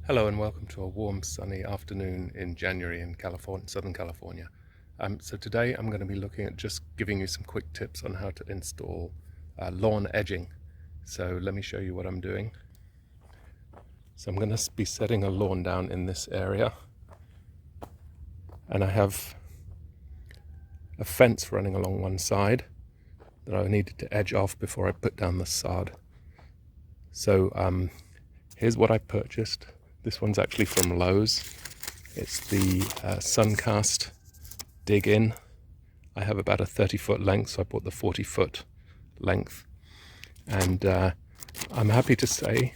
Hello and welcome to a warm sunny afternoon in January in California, Southern California. So today I'm going to be looking at just giving you some quick tips on how to install lawn edging. So let me show you what I'm doing. So I'm going to be setting a lawn down in this area, and I have a fence running along one side that I needed to edge off before I put down the sod. So here's what I purchased. This one's actually from Lowe's. It's the Suncast Dig In. I have about a 30-foot length, so I bought the 40-foot length. And I'm happy to say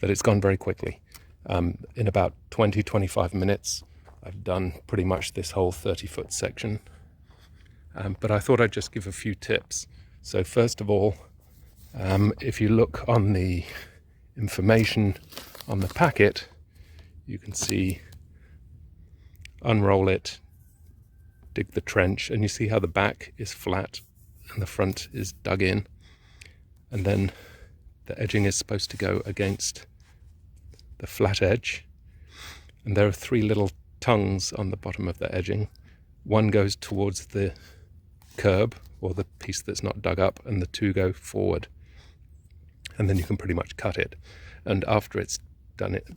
that it's gone very quickly. In about 20-25 minutes, I've done pretty much this whole 30-foot section. But I thought I'd just give a few tips. So first of all, if you look on the information on the packet, you can see unroll it, dig the trench, and you see how the back is flat and the front is dug in, and then the edging is supposed to go against the flat edge, and there are three little tongues on the bottom of the edging. One goes towards the curb or the piece that's not dug up, and the two go forward, and then you can pretty much cut it. And after it's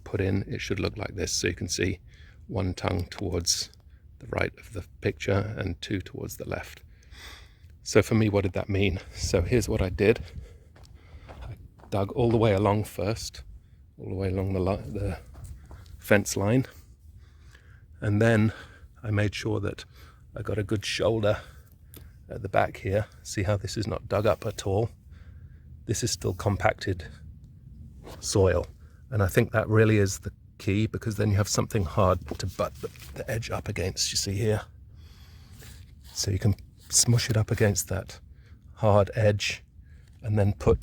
put in, it should look like this. So you can see one tongue towards the right of the picture and two towards the left. So for me, what did that mean? So here's what I did. I dug all the way along first, all the way along the fence line, and then I made sure that I got a good shoulder at the back here. See how this is not dug up at all? This is still compacted soil, and I think that really is the key, because then you have something hard to butt the edge up against. You see here, so you can smush it up against that hard edge and then put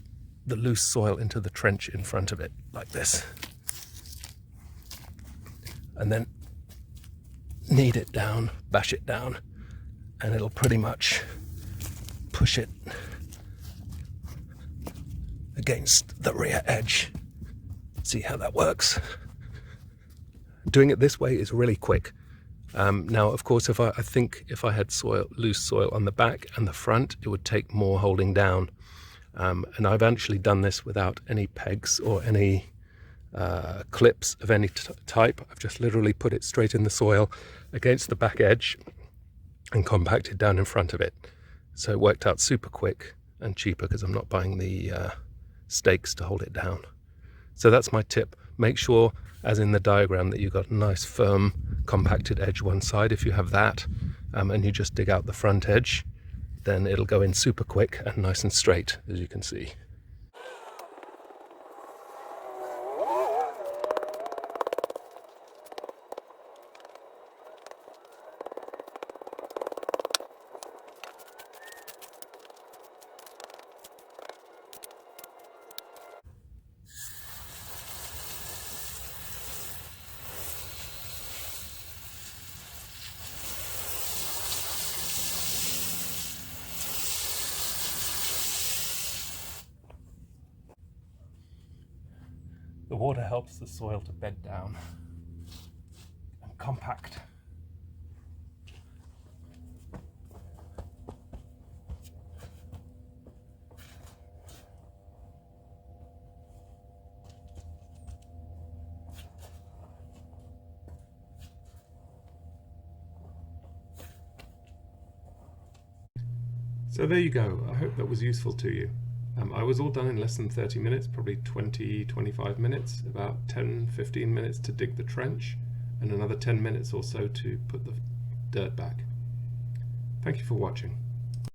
the loose soil into the trench in front of it like this, and then knead it down, bash it down, and it'll pretty much push it against the rear edge. See how that works? Doing it this way is really quick. Now, of course, I think if I had loose soil on the back and the front, it would take more holding down. And I've actually done this without any pegs or any clips of any type. I've just literally put it straight in the soil against the back edge and compacted down in front of it. So it worked out super quick and cheaper, because I'm not buying the stakes to hold it down. So that's my tip. Make sure, as in the diagram, that you've got a nice firm compacted edge one side. If you have that, and you just dig out the front edge, then it'll go in super quick and nice and straight, as you can see. The water helps the soil to bed down and compact. So there you go. I hope that was useful to you. I was all done in less than 30 minutes, probably 20-25 minutes, about 10-15 minutes to dig the trench, and another 10 minutes or so to put the dirt back. Thank you for watching.